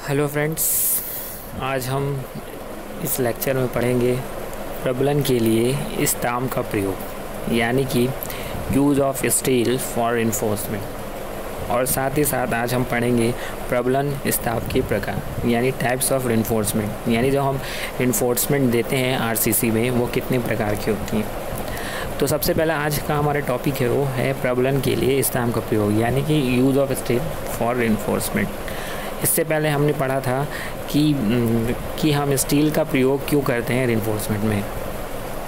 Hello friends, आज हम इस लेक्चर में पढ़ेंगे प्रबलन के लिए स्तंभ का प्रयोग, यानी कि use of steel for reinforcement. और साथ ही साथ आज हम पढ़ेंगे प्रबलन स्तंभ के प्रकार, यानी टाइप्स ऑफ रिइंफोर्समेंट, यानी जो हम रिइंफोर्समेंट देते हैं आरसीसी में वो कितने प्रकार की होती हैं। तो सबसे पहला आज का हमारा टॉपिक है वो है प्रबलन के लिए स्तंभ का प्रयोग, यानी कि use of steel for reinforcement. इससे पहले हमने पढ़ा था कि हम स्टील का प्रयोग क्यों करते हैं रिइंफोर्समेंट में।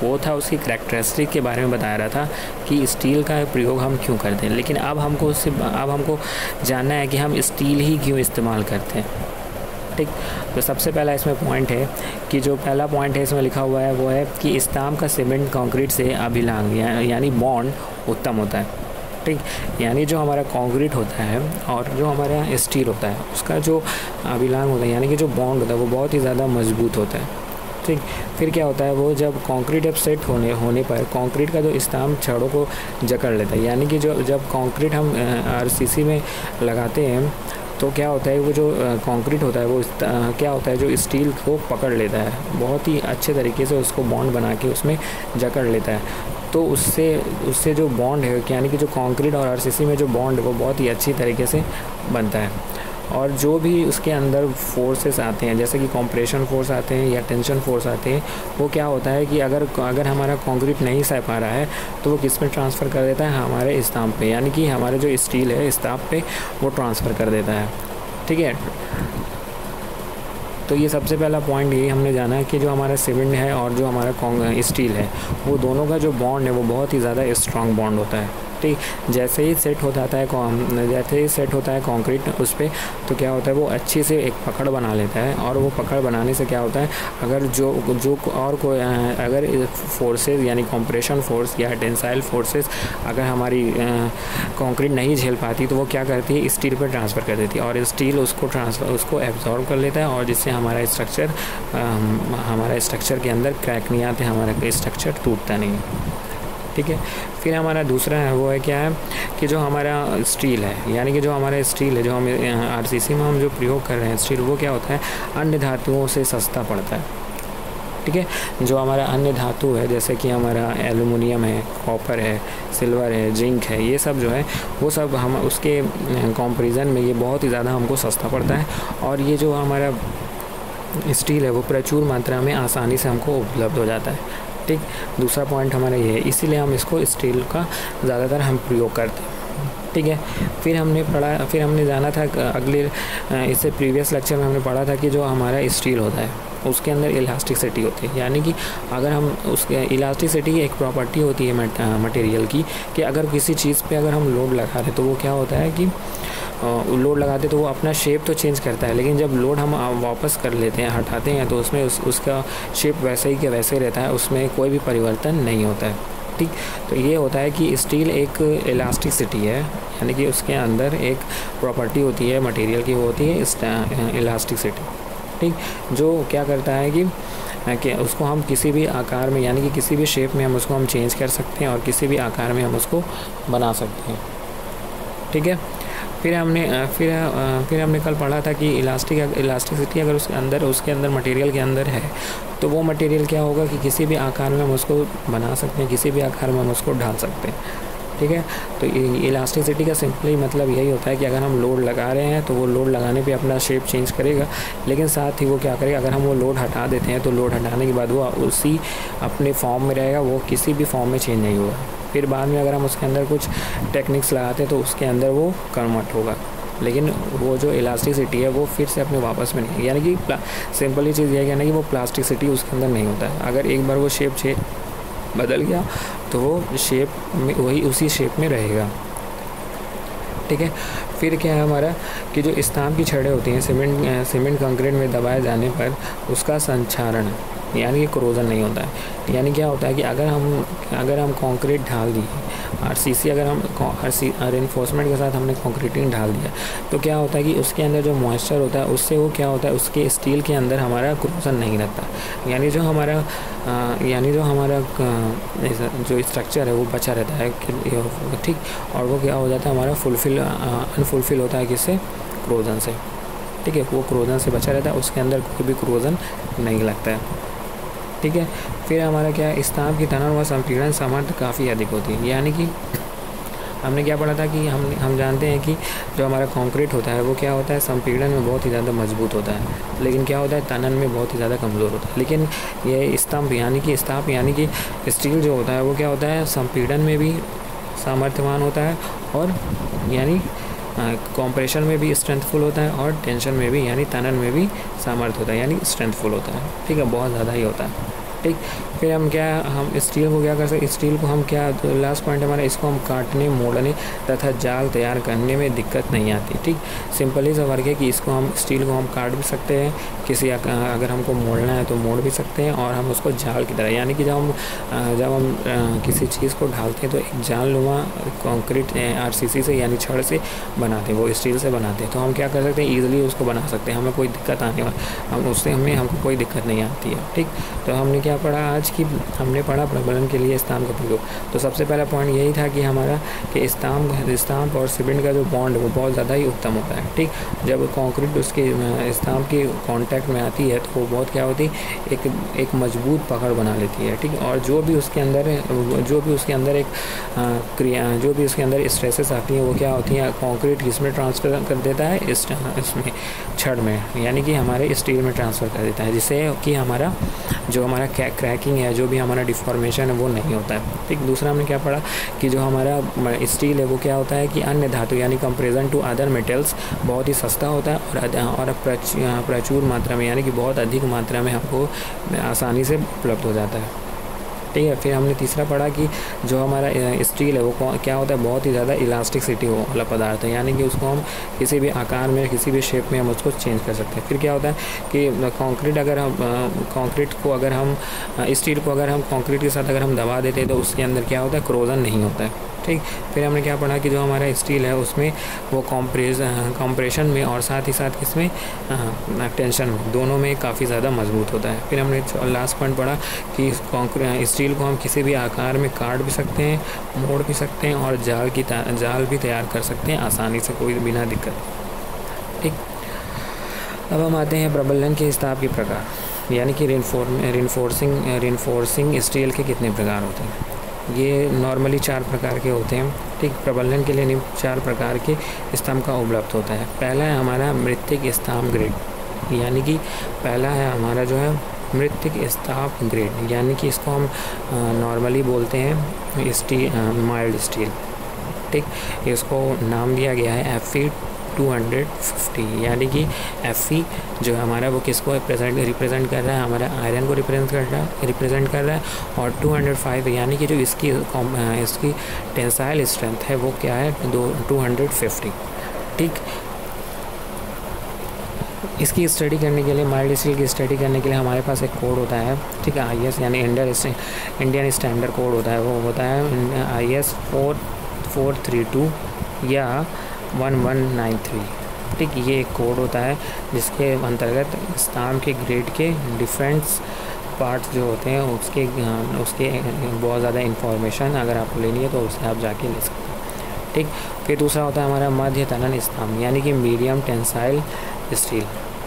वो था उसकी करैक्टरिस्टिक के बारे में बताया रहा था कि स्टील का प्रयोग हम क्यों करते हैं। लेकिन अब हमको जानना है कि हम स्टील ही क्यों इस्तेमाल करते हैं। ठीक, तो सबसे पहला इसमें पॉइंट है कि जो पहला पॉइंट है इसमें लिखा हुआ है वो है कि स्तंभ का सीमेंट कंक्रीट से अभिलंग यानी बॉन्ड उत्तम होता है। ठीक, यानी जो हमारा कंक्रीट होता है और जो हमारा स्टील होता है उसका जो अभिलंग होता है, यानी कि जो बॉन्ड होता है वो बहुत ही ज़्यादा मजबूत होता है। ठीक, फिर क्या होता है, वो जब कंक्रीट अब सेट होने पर कंक्रीट का जो स्तंभ छड़ों को जकड़ लेता है, यानी कि जब कंक्रीट हम आरसीसी में लगाते हैं तो क्या होता है, वो जो कंक्रीट होता है वो क्या होता है, जो स्टील को पकड़ लेता है, बहुत ही अच्छे तरीके से उसको बॉन्ड बना के उसमें जकड़ लेता है। तो उससे जो बॉन्ड है, यानी कि जो कंक्रीट और आरसीसी में जो बॉन्ड है वो बहुत ही अच्छी तरीके से बनता है। और जो भी उसके अंदर फोर्सेस आते हैं, जैसे कि कंप्रेशन फोर्स आते हैं या टेंशन फोर्स आते हैं, वो क्या होता है कि अगर हमारा कंक्रीट नहीं सह पा रहा है तो वो किस में ट्रांसफ़र कर देता है, हमारे स्तंभ पे, यानी कि हमारे जो स्टील है स्तंभ पे वो ट्रांसफ़र कर देता है। ठीक है, तो ये सबसे पहला पॉइंट ये हमने जाना है कि जो हमारा सीमेंट है और जो हमारा स्टील है वो दोनों का जो बॉन्ड है वो बहुत ही ज़्यादा स्ट्रॉन्ग बॉन्ड होता है। ठीक, जैसे ही सेट होता है कंक्रीट उस पर, तो क्या होता है वो अच्छी से एक पकड़ बना लेता है। और वो पकड़ बनाने से क्या होता है, अगर अगर फोर्सेस यानी कंप्रेशन फोर्स या टेंसाइल फोर्सेस अगर हमारी कंक्रीट नहीं झेल पाती तो वो क्या करती है, स्टील पर ट्रांसफ़र कर देती है और स्टील उसको एब्जॉर्ब कर लेता है, और जिससे हमारा स्ट्रक्चर के अंदर क्रैक नहीं आते, हमारा स्ट्रक्चर टूटता नहीं है। ठीक है, फिर हमारा दूसरा है वो है क्या है कि जो हमारा स्टील है, यानी कि जो हमारा स्टील है जो हम आरसीसी में हम जो प्रयोग कर रहे हैं स्टील, वो क्या होता है, अन्य धातुओं से सस्ता पड़ता है। ठीक है, जो हमारा अन्य धातु है जैसे कि हमारा एल्युमिनियम है, कॉपर है, सिल्वर है, जिंक है, ये सब जो है वो सब हम उसके कंपैरिजन में ये बहुत ही ज़्यादा हमको सस्ता पड़ता है। और ये जो हमारा स्टील है वो प्रचुर मात्रा में आसानी से हमको उपलब्ध हो जाता है। ठीक, दूसरा पॉइंट हमारा ये है, इसीलिए हम इसको स्टील का ज़्यादातर हम प्रयोग करते हैं। ठीक है, फिर हमने जाना था इससे प्रीवियस लेक्चर में हमने पढ़ा था कि जो हमारा स्टील होता है उसके अंदर इलास्टिसिटी होती है, यानी कि अगर हम उसके इलास्टिसिटी की एक प्रॉपर्टी होती है मटेरियल की कि अगर किसी चीज़ पे अगर हम लोड लगा रहे तो वो क्या होता है कि लोड लगाते तो वो अपना शेप तो चेंज करता है, लेकिन जब लोड हम वापस कर लेते हैं, हटाते हैं, तो उसमें उसका शेप वैसे ही के वैसे रहता है, उसमें कोई भी परिवर्तन नहीं होता है। ठीक, तो ये होता है कि स्टील एक इलास्टिसिटी है, यानी कि उसके अंदर एक प्रॉपर्टी होती है मटेरियल की, वो होती है इलास्टिसिटी। ठीक, जो क्या करता है कि उसको हम किसी भी आकार में, यानी कि किसी भी शेप में हम उसको हम चेंज कर सकते हैं और किसी भी आकार में हम उसको बना सकते हैं। ठीक है, फिर हमने कल पढ़ा था कि इलास्टिसिटी अगर उसके अंदर मटेरियल के अंदर है तो वो मटेरियल क्या होगा कि किसी भी आकार में हम उसको बना सकते हैं, किसी भी आकार में हम उसको ढाल सकते हैं। ठीक है, तो इलास्टिसिटी का सिंपली मतलब यही होता है कि अगर हम लोड लगा रहे हैं तो वो लोड लगाने पे अपना शेप चेंज करेगा, लेकिन साथ ही वो क्या करेगा, अगर हम वो लोड हटा देते हैं तो लोड हटाने के बाद वो उसी अपने फॉर्म में रहेगा, वो किसी भी फॉर्म में चेंज नहीं होगा। फिर बाद में अगर हम उसके अंदर कुछ टेक्निक्स लगाते हैं तो उसके अंदर वो कन्वर्ट होगा, लेकिन वो जो इलास्टिसिटी है वो फिर से अपने वापस में नहीं, यानी कि सिंपली चीज़ यह कहना है कि वो प्लास्टिसिटी उसके अंदर नहीं होता है। अगर एक बार वो शेप बदल गया तो वो शेप में उसी शेप में रहेगा। ठीक है, फिर क्या है हमारा कि जो स्तंभ की छड़ें होती हैं सीमेंट कंक्रीट में दबाए जाने पर उसका संक्षारण यानी कि कोरोजन नहीं होता है। यानी क्या होता है कि अगर हम कंक्रीट ढाल दिए आरसीसी, अगर हम रिइंफोर्समेंट के साथ हमने कंक्रीटिंग ढाल दिया तो क्या होता है कि उसके अंदर जो मॉइस्चर होता है उससे वो क्या होता है, उसके स्टील के अंदर हमारा कोरोजन नहीं रहता, यानी जो हमारा जो स्ट्रक्चर है वो बचा रहता है। ठीक, और वो क्या हो जाता है हमारा अनफुलफिल होता है किससे, कोरोजन से। ठीक है, वो क्रोजन से बचा रहता है, उसके अंदर कोई भी क्रोजन नहीं लगता है। ठीक है, फिर हमारा क्या है, स्तंभ की तनन व संपीड़न सामर्थ्य काफ़ी अधिक होती है। यानी कि हमने क्या पढ़ा था कि हम जानते हैं कि जो हमारा कंक्रीट होता है वो क्या होता है, संपीड़न में बहुत ही ज़्यादा मजबूत होता है, लेकिन क्या होता है, तनन में बहुत ही ज़्यादा कमज़ोर होता है। लेकिन ये स्तंभ यानी कि स्टील जो होता है वो क्या होता है, संपीड़न में भी सामर्थ्यवान होता है, और यानी कंप्रेशन में भी स्ट्रेंथफुल होता है, और टेंशन में भी यानी तनन में भी सामर्थ्य होता है, यानी स्ट्रेंथफुल होता है। ठीक है, बहुत ज़्यादा ही होता है। ठीक, फिर हम स्टील को क्या कर सकते, स्टील को हम क्या, तो लास्ट पॉइंट हमारा, इसको हम काटने, मोड़ने तथा जाल तैयार करने में दिक्कत नहीं आती। ठीक, सिंपली सा वर्क है कि स्टील को हम काट भी सकते हैं, अगर हमको मोड़ना है तो मोड़ भी सकते हैं, और हम उसको जाल की तरह, यानी कि जब हम किसी चीज़ को ढालते हैं तो एक जालनुमा कंक्रीट आरसीसी से यानी छड़ से बनाते हैं, वो स्टील से बनाते हैं, तो हम क्या कर सकते हैं, ईजिली उसको बना सकते हैं, हमें कोई दिक्कत आने वाली, हमको कोई दिक्कत नहीं आती है। ठीक, तो हमने क्या पढ़ा आज की, हमने पढ़ा प्रबलन के लिए स्तंभ का प्रयोग। तो सबसे पहला पॉइंट यही था कि हमारा कि स्तंभ और सीमेंट का जो बॉन्ड वो बहुत ज़्यादा ही उत्तम होता है। ठीक, जब कंक्रीट उसके स्तंभ की कांटेक्ट में आती है तो वो बहुत क्या होती है, एक मजबूत पकड़ बना लेती है। ठीक, और जो भी उसके अंदर स्ट्रेसेस आती हैं वो क्या होती हैं, कंक्रीट किसमें ट्रांसफ़र कर देता है, इसमें छड़ में, यानी कि हमारे स्टील में ट्रांसफ़र कर देता है, जिससे कि हमारा क्रैकिंग है, जो भी हमारा डिफॉर्मेशन है वो नहीं होता है। ठीक, दूसरा हमने क्या पढ़ा कि जो हमारा स्टील है वो क्या होता है कि अन्य धातु यानी कंपेरिजन टू अदर मेटल्स बहुत ही सस्ता होता है, और प्रचुर मात्रा में, यानी कि बहुत अधिक मात्रा में हमको आसानी से उपलब्ध हो जाता है। ठीक है, फिर हमने तीसरा पढ़ा कि जो हमारा स्टील है वो क्या होता है, बहुत ही ज़्यादा इलास्टिसिटी वाला पदार्थ है, यानी कि उसको हम किसी भी आकार में, किसी भी शेप में हम उसको चेंज कर सकते हैं। फिर क्या होता है कि स्टील को अगर हम कंक्रीट के साथ अगर हम दबा देते हैं तो उसके अंदर क्या होता है, क्रोजन नहीं होता है। ठीक, फिर हमने क्या पढ़ा कि जो हमारा स्टील है उसमें वो कंप्रेशन में और साथ ही साथ किसमें, टेंशन में, दोनों में काफ़ी ज़्यादा मजबूत होता है। फिर हमने लास्ट पॉइंट पढ़ा कि स्टील को हम किसी भी आकार में काट भी सकते हैं, मोड़ भी सकते हैं, और जाल भी तैयार कर सकते हैं आसानी से, कोई बिना दिक्कत। ठीक, अब हम आते हैं प्रबलन के स्तंभ के प्रकार, यानी कि रिइंफोर्सिंग स्टील के कितने प्रकार होते हैं। ये नॉर्मली 4 प्रकार के होते हैं। ठीक, प्रबलन के लिए 4 प्रकार के स्तंभ का उपलब्ध होता है। पहला है हमारा मृत्तिक स्तंभ ग्रेड, यानी कि पहला है हमारा जो है मृत्तिक स्तंभ ग्रेड, यानी कि इसको हम नॉर्मली बोलते हैं माइल्ड स्टील। ठीक, इसको नाम दिया गया है FE 250, यानी कि FE जो है हमारा वो किसको रिप्रेजेंट कर रहा है, हमारा आयरन को रिप्रेजेंट कर रहा है, और 205 यानी कि जो इसकी टेंसाइल स्ट्रेंथ है वो क्या है, 250। ठीक, इसकी स्टडी करने के लिए, माइल्ड स्टील की स्टडी करने के लिए हमारे पास एक कोड होता है। ठीक है, IS यानी इंडियन स्टैंडर्ड कोड होता है, वो होता है IS 4432 या 1193। ठीक, ये एक कोड होता है जिसके अंतर्गत स्तंभ के ग्रेड के डिफरेंट पार्ट्स जो होते हैं उसके बहुत ज़्यादा इंफॉर्मेशन अगर आपको लेनी है तो उससे आप जाके ले सकते हैं। ठीक, फिर दूसरा होता है हमारा मध्य तनन स्तंभ, यानी कि मीडियम टेंसाइल स्टील,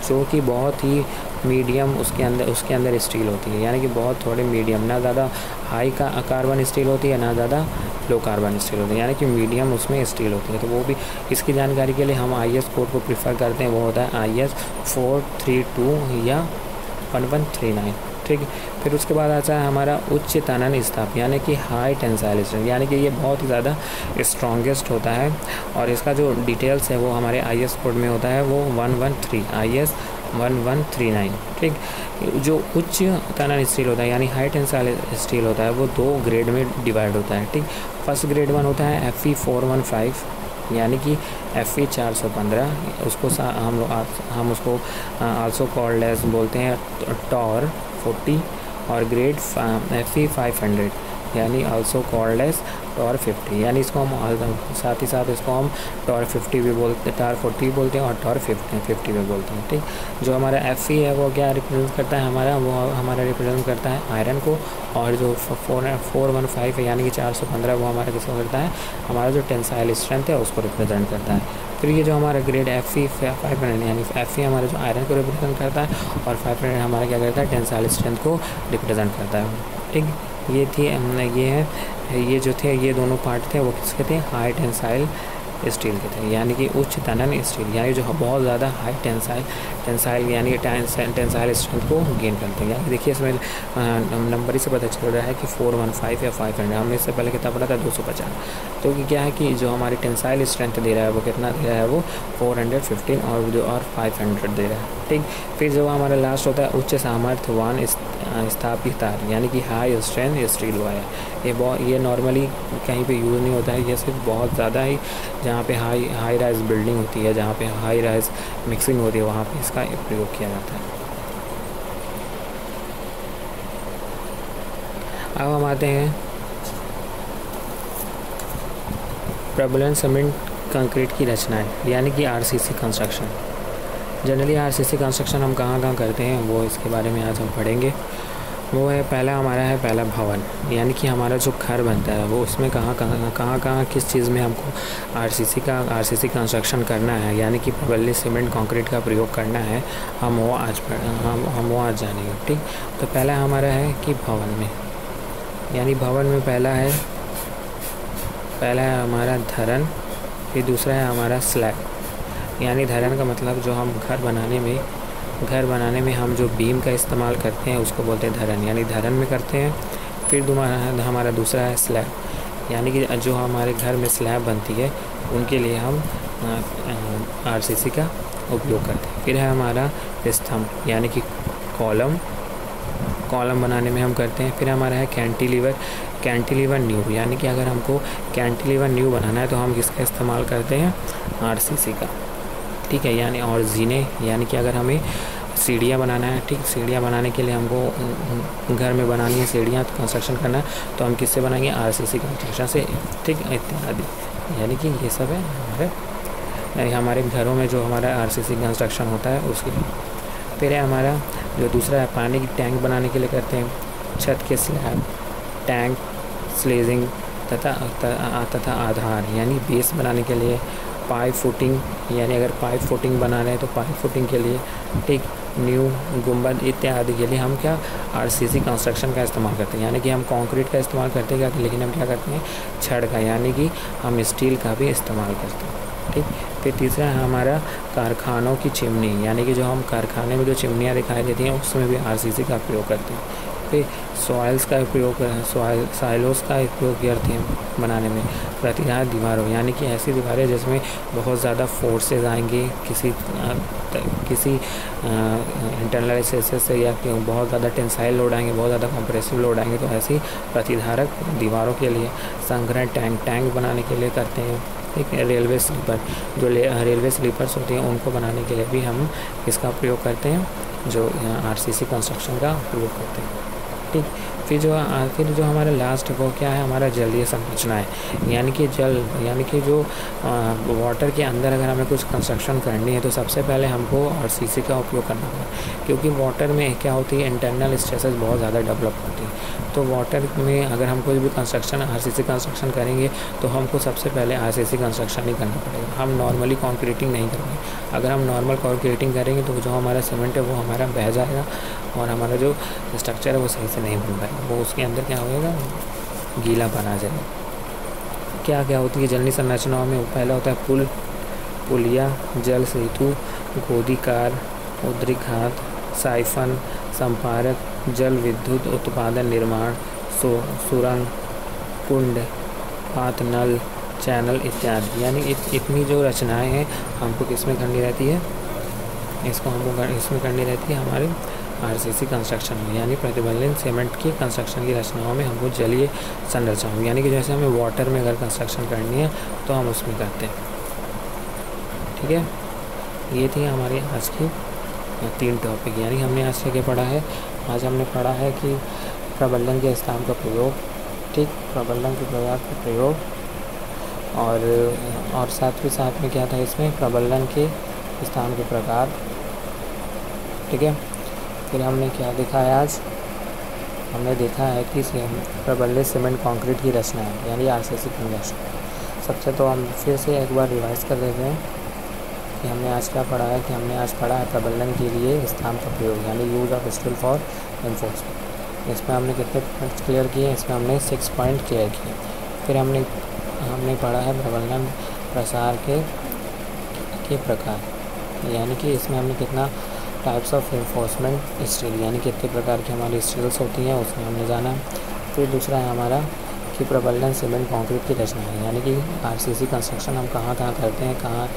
जो कि बहुत ही मीडियम उसके अंदर स्टील होती है, यानी कि बहुत थोड़े मीडियम, ना ज़्यादा हाई कार्बन स्टील होती है, ना ज़्यादा लो कार्बन स्टील होती है, यानी कि मीडियम उसमें स्टील होती है। तो वो भी, इसकी जानकारी के लिए हम IS कोड को प्रीफर करते हैं, वो होता है IS 432 या 1139। ठीक, फिर उसके बाद आता है हमारा उच्च तनन स्तंभ, यानी कि हाई टेंसाइल स्ट्रेंथ, यानी कि ये बहुत ही ज़्यादा स्ट्रॉन्गेस्ट होता है, और इसका जो डिटेल्स है वो हमारे IS कोड में होता है, वो 113 IS 1139। ठीक, जो उच्च तनन स्टील होता है यानी हाई टेंसाइल स्टील होता है वो 2 ग्रेड में डिवाइड होता है। ठीक, फर्स्ट ग्रेड 1 होता है FE 415, यानी कि FE 415, उसको हम उसको आल्सो कॉल्ड एज बोलते हैं टॉर 40, और ग्रेड FE 500 यानी आल्सो कॉल्ड एज टॉर 50, यानी इसको हम साथ ही साथ इसको हम टॉर 50 भी बोलते हैं, टॉर 40 बोलते हैं, और टॉर 50 भी बोलते हैं। ठीक, जो हमारा FE है वो क्या रिप्रेजेंट करता है, हमारा रिप्रेजेंट करता है आयरन को, और जो 415 है यानी कि 415 वो हमारा किसको करता है, हमारा जो टेंसाइल स्ट्रेंथ है उसको रिप्रेजेंट करता है। फिर ये जो हमारा ग्रेड FE 500 यानी FE हमारा जो आयरन को रिप्रेजेंट करता है और 500 हमारा क्या करता है टेंसाइल स्ट्रेंथ को रिप्रेजेंट करता है। ठीक, ये थी ये है ये जो थे ये दोनों पार्ट थे वो किसके थे, हाई टेंसाइल स्टील के थे, यानी कि उच्च तनन स्टील, यानी जो बहुत ज़्यादा हाई टेंसाइल यानी टेंसाइल स्ट्रेंथ को गेन करते हैं। यानी देखिए इसमें नंबर ही से पता चल रहा है कि 415 या 500, हमने इससे पहले कितना पढ़ा था 250। तो क्या है कि जो हमारी टेंसाइल स्ट्रेंथ दे रहा है वो कितना दे रहा है, वो 415 और 500 दे रहा है। ठीक, फिर जो हमारा लास्ट होता है उच्च सामर्थ्यवान स्थापित तार, यानी कि हाई स्ट्रेंथ स्टील वायर। ये नॉर्मली कहीं पे यूज़ नहीं होता है, ये सिर्फ बहुत ज़्यादा ही जहाँ पे हाई राइज बिल्डिंग होती है, जहाँ पे हाई राइज मिक्सिंग होती है, वहाँ पे इसका प्रयोग किया जाता है। अब हम आते हैं प्रबलन सीमेंट कंक्रीट की रचनाएं, यानी कि RCC construction. Generally RCC construction हम कहाँ करते हैं वो इसके बारे में आज हम पढ़ेंगे। वो है पहला हमारा है पहला भवन, यानी कि हमारा जो घर बनता है वो उसमें कहाँ किस चीज़ में हमको RCC कंस्ट्रक्शन करना है, यानी कि प्रबलित सीमेंट कंक्रीट का प्रयोग करना है, हम वो आज जानेंगे। ठीक, तो पहला हमारा है कि भवन में, यानी भवन में पहला है हमारा धरन, फिर दूसरा है हमारा स्लैब। यानी धरन का मतलब जो हम घर बनाने में हम जो बीम का इस्तेमाल करते हैं उसको बोलते हैं धरन, यानी धरन में करते हैं। फिर हमारा दूसरा है स्लैब, यानी कि जो हमारे घर में स्लैब बनती है उनके लिए हम RCC का उपयोग करते हैं। फिर है हमारा स्तंभ, यानी कि कॉलम बनाने में हम करते हैं। फिर हमारा है कैंटिलीवर न्यू, यानी कि अगर हमको कैंटिलीवर न्यू बनाना है तो हम किसका इस्तेमाल करते हैं, RCC का। ठीक है, यानी और जीने, यानी कि अगर हमें सीढ़ियाँ बनाना है, ठीक, सीढ़ियाँ बनाने के लिए हमको घर में बनानी है सीढ़ियाँ कंस्ट्रक्शन करना है तो हम किससे बनाएंगे, RCC कंस्ट्रक्शन से। ठीक, इत्यादि, यानी कि ये सब है हमारे घरों में जो हमारा RCC कंस्ट्रक्शन होता है उसके लिए। फिर है हमारा जो दूसरा है पानी की टैंक बनाने के लिए करते हैं, छत के स्लैब, टैंक, स्लेजिंग तथा आधार, यानी बेस बनाने के लिए, पाइप फुटिंग, यानी अगर पाइप फुटिंग बना रहे हैं तो पाइप फुटिंग के लिए, ठीक, न्यू गुंबद इत्यादि के लिए हम क्या RCC कंस्ट्रक्शन का इस्तेमाल करते हैं। यानी कि हम कंक्रीट का इस्तेमाल करते हैं लेकिन हम क्या करते हैं, छड़ का, यानी कि हम स्टील का भी इस्तेमाल करते हैं। ठीक, फिर तीसरा है हमारा कारखानों की चिमनी, यानी कि जो हम कारखाने में जो चिमनियाँ दिखाई देती हैं उसमें भी RCC का प्रयोग करते हैं। फिर साइलोस का उपयोग करते हैं बनाने में। प्रतिघात दीवारों, यानी कि ऐसी दीवारें जिसमें बहुत ज़्यादा फोर्सेस आएंगे किसी इंटरनल स्ट्रेसेस से, या बहुत ज़्यादा टेंसाइल लोड आएंगे, बहुत ज़्यादा कंप्रेसिव लोड आएंगे, तो ऐसी प्रतिधारक दीवारों के लिए संग्रह टैंक बनाने के लिए करते हैं। एक रेलवे स्लीपर, जो रेलवे स्लीपर्स होती हैं उनको बनाने के लिए भी हम इसका प्रयोग करते हैं, जो RCC कंस्ट्रक्शन का प्रयोग करते हैं। ठीक, फिर जो हमारा लास्ट वो क्या है, हमारा जलीय संरचना है, यानी कि जो वाटर के अंदर अगर हमें कुछ कंस्ट्रक्शन करनी है तो सबसे पहले हमको RCC का उपयोग करना होगा, क्योंकि वाटर में क्या होती है, इंटरनल स्ट्रेसेस बहुत ज़्यादा डेवलप होती है। तो वाटर में अगर हम कोई भी कंस्ट्रक्शन RCC कंस्ट्रक्शन करेंगे तो हमको सबसे पहले RCC कंस्ट्रक्शन ही करना पड़ेगा, हम नॉर्मली कॉन्क्रीटिंग नहीं करेंगे। अगर हम नॉर्मल कॉन्क्रीटिंग करेंगे तो जो हमारा सीमेंट है वो हमारा बह जाएगा और हमारा जो स्ट्रक्चर है वो सही से नहीं बन पाएगा, वो उसके अंदर क्या होगा, गीला बना जाएगा। क्या होती है जलनी संरचनाओं में, पहला होता है पुलिया, जल सेतु, गोदीकार, उद्रिघात, साइफन, संपारक, जल विद्युत उत्पादन निर्माण, सुरंग, कुंड, हाथ नल, चैनल इत्यादि। यानी इतनी जो रचनाएं हैं हमको किसमें करनी रहती है, इसमें करनी रहती है हमारे RCC कंस्ट्रक्शन में, यानी प्रतिबलित सीमेंट की कंस्ट्रक्शन की रचनाओं में हमको जलीय संरचनाओं, यानी कि जैसे हमें वाटर में अगर कंस्ट्रक्शन करनी है तो हम उसमें करते हैं। ठीक है, ये थी हमारी आज की 3 टॉपिक, यानी हमने आज से क्या पढ़ा है, आज हमने पढ़ा है कि प्रबलन के स्तंभ का प्रयोग, ठीक, प्रबलन के प्रयोग और साथ में क्या था इसमें, प्रबलन के स्तंभ के प्रकार। ठीक है, फिर हमने क्या देखा है, आज हमने देखा है कि प्रबलित सीमेंट कंक्रीट की रचना है, यानी RCC कंस्ट्रक्शन। सबसे तो हम फिर से एक बार रिवाइज कर लेते हैं कि हमने आज क्या पढ़ा है, कि हमने आज पढ़ा है प्रबलन के लिए स्तंभ का प्रयोग, यानी use of steel for enforcement. इसमें हमने कितने पॉइंट्स क्लियर किए? इसमें हमने 6 पॉइंट क्लियर किए। फिर हमने पढ़ा है प्रबलन प्रसार के प्रकार, यानी कि इसमें हमने कितना टाइप्स ऑफ एनफोर्समेंट स्टील, यानी कितने प्रकार की हमारी स्टील्स होती हैं उसमें हमने जाना। फिर दूसरा है हमारा कि प्रबलन सीमेंट कंक्रीट की रचना है, यानी कि आरसीसी कंस्ट्रक्शन हम कहाँ कहाँ करते हैं, कहाँ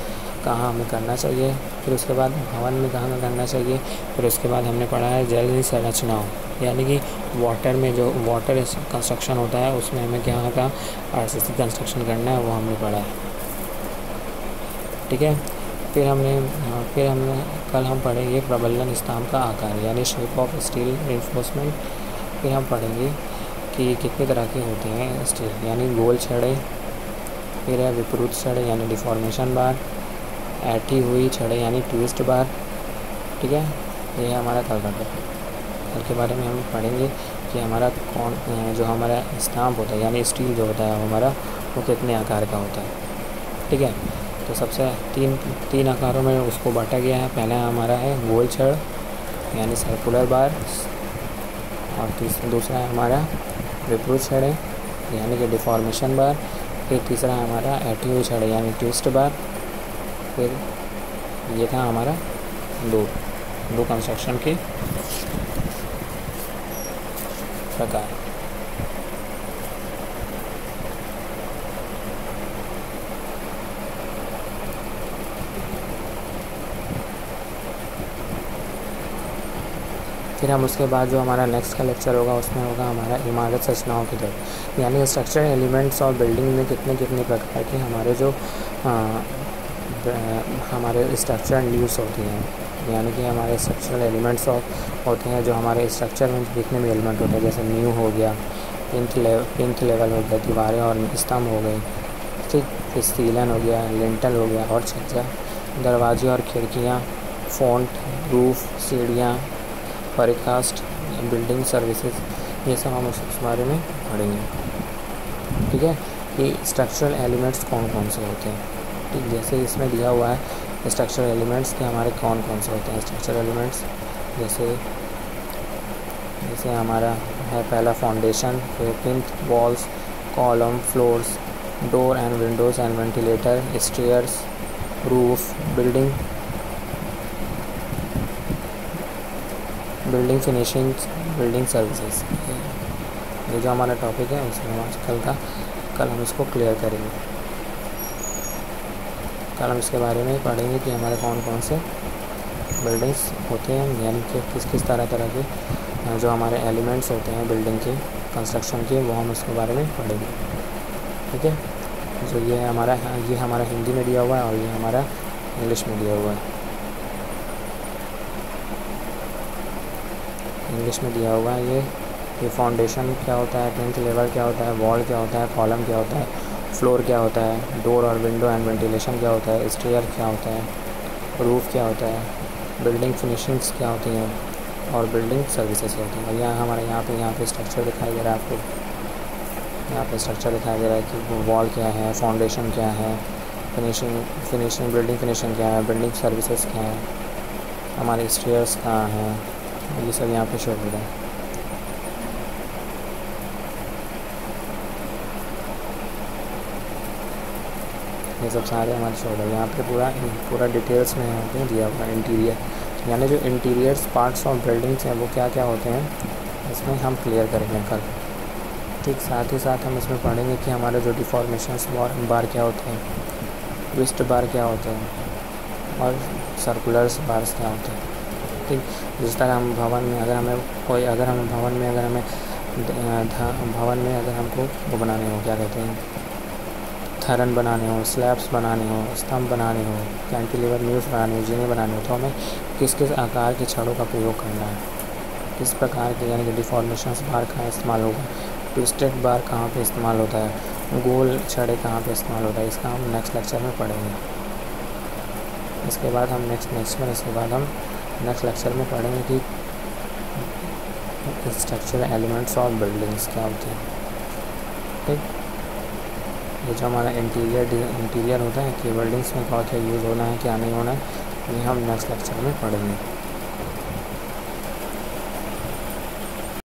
कहाँ हमें करना चाहिए। फिर उसके बाद भवन में कहाँ कहाँ करना चाहिए। फिर उसके बाद हमने पढ़ा है जल संरचनाओं, यानी कि वाटर में जो वाटर कंस्ट्रक्शन होता है उसमें हमें कहाँ का आरसीसी कंस्ट्रक्शन करना है वो हमने पढ़ा है। ठीक है। फिर हमने कल हम पढ़ेंगे प्रबलन स्तंभ का आकार, यानी शेप ऑफ स्टील रिइंफोर्समेंट। फिर हम पढ़ेंगे कि कितने तरह के होते हैं स्टील, यानी गोल छड़े, फिर है विपरीत छड़े यानी डिफॉर्मेशन बार, ऐठी हुई छड़े यानी ट्विस्ट बार। ठीक है, ये है हमारा कल का टॉपिक। कल के बारे में हम पढ़ेंगे कि हमारा जो हमारा स्तंभ होता है यानी स्टील जो होता है हमारा वो कितने आकार का होता है। ठीक है, तो सबसे तीन आकारों में उसको बांटा गया है। पहला हमारा है गोल छड़ यानी सर्कुलर बार, और दूसरा है हमारा विपरीत छड़े यानी कि डिफॉर्मेशन बार। फिर तीसरा है हमारा ऐठी हुई छड़े यानी ट्विस्ट बार। फिर ये था हमारा दो कंस्ट्रक्शन के प्रकार। फिर हम उसके बाद जो हमारा नेक्स्ट का लेक्चर होगा उसमें होगा हमारा इमारत संरचनाओं की तरफ, यानी स्ट्रक्चर एलिमेंट्स और बिल्डिंग में कितने प्रकार के हमारे जो हमारे स्ट्रक्चर यूज़ होती हैं, यानी कि हमारे स्ट्रक्चरल एलिमेंट्स होते हैं जो हमारे स्ट्रक्चर में जितने भी एलिमेंट होते हैं, जैसे नींव हो गया, प्लिंथ लेवल हो गया, दीवारें और स्तंभ हो गई। ठीक, फिर सीलन हो गया, लिंटल हो गया और छज्जा, दरवाजे और खिड़कियाँ, फ़ॉन्ट, रूफ, सीढ़ियाँ, परिकास्ट, बिल्डिंग सर्विसेज, ये सब हम उस बारे में पढ़ेंगे। ठीक है, कि स्ट्रक्चरल एलिमेंट्स कौन कौन से होते हैं। ठीक, जैसे इसमें दिया हुआ है स्ट्रक्चरल एलिमेंट्स के हमारे कौन कौन से होते हैं। स्ट्रक्चरल एलिमेंट्स जैसे हमारा है पहला फाउंडेशन, फिर plinth, walls, column, floors, door and Windows and ventilator, stairs, roof, building finishing, building services. ये जो हमारा टॉपिक है उसमें हम कल हम इसको क्लियर करेंगे। कल हम इसके बारे में पढ़ेंगे कि हमारे कौन कौन से बिल्डिंग्स होते हैं, यानी कि किस तरह के जो हमारे एलिमेंट्स होते हैं बिल्डिंग के कंस्ट्रक्शन के, वो हम उसके बारे में पढ़ेंगे। ठीक है, जो ये हमारा हिंदी में दिया हुआ है और ये हमारा इंग्लिश में दिया हुआ है। इंग्लिश में दिया हुआ है ये फाउंडेशन क्या होता है, प्लिंथ लेवल क्या होता है, वॉल क्या होता है, कॉलम क्या होता है, फ्लोर क्या होता है, डोर और विंडो एंड वेंटिलेशन क्या होता है, स्टेयर क्या होता है, रूफ क्या होता है, बिल्डिंग फिनिशिंग्स क्या होती हैं और बिल्डिंग सर्विसेज क्या होती हैं। और यहाँ पे स्ट्रक्चर दिखाई दे रहा है आपको। यहाँ पे स्ट्रक्चर दिखाई दे रहा है कि वॉल क्या है, फाउंडेशन क्या है, फिनिशिंग बिल्डिंग फिनिशिंग क्या है, बिल्डिंग सर्विसेज क्या है, हमारे स्टेयर्स कहाँ हैं, ये सब यहाँ पे शो हो रहा है। ये सब सारे हमारे शो हो रहे हैं। यहाँ पे पूरा डिटेल्स में यहाँ पे दिया हुआ है इंटीरियर, यानी जो इंटीरियर्स पार्ट्स ऑफ बिल्डिंग्स हैं वो क्या क्या होते हैं इसमें हम क्लियर करेंगे कल। ठीक, साथ ही साथ हम इसमें पढ़ेंगे कि हमारे जो डिफॉर्मेशंस बार क्या होते हैं, ट्विस्ट बार क्या होते हैं और सर्कुलर्स बार्स क्या होते हैं। ठीक, जिस तरह हम भवन में अगर हमको वो बनाने हो, क्या कहते हैं, थरन बनाने हो, स्लैब्स बनाने हो, स्तंभ बनाने हो, कैंटिलीवर न्यूज़ बनाने हो, जीने बनाने हो, तो हमें किस किस आकार के छड़ों का प्रयोग करना है, किस प्रकार के, यानी कि डिफॉर्मेशंस बार कहाँ इस्तेमाल होगा, ट्विस्टेड बार कहाँ पे इस्तेमाल होता है, गोल छड़े कहाँ पे इस्तेमाल होता है, इसका हम नेक्स्ट लेक्चर में पढ़ेंगे। इसके बाद हम नेक्स्ट लेक्चर में पढ़ेंगे कि स्ट्रक्चरल एलिमेंट्स और बिल्डिंग्स क्या होती हैं। ठीक, ये जो हमारा इंटीरियर होता है कि वेल्डिंग्स में क्या क्या यूज़ होना है क्या नहीं होना है, ये हम नेक्स्ट लेक्चर में पढ़ेंगे।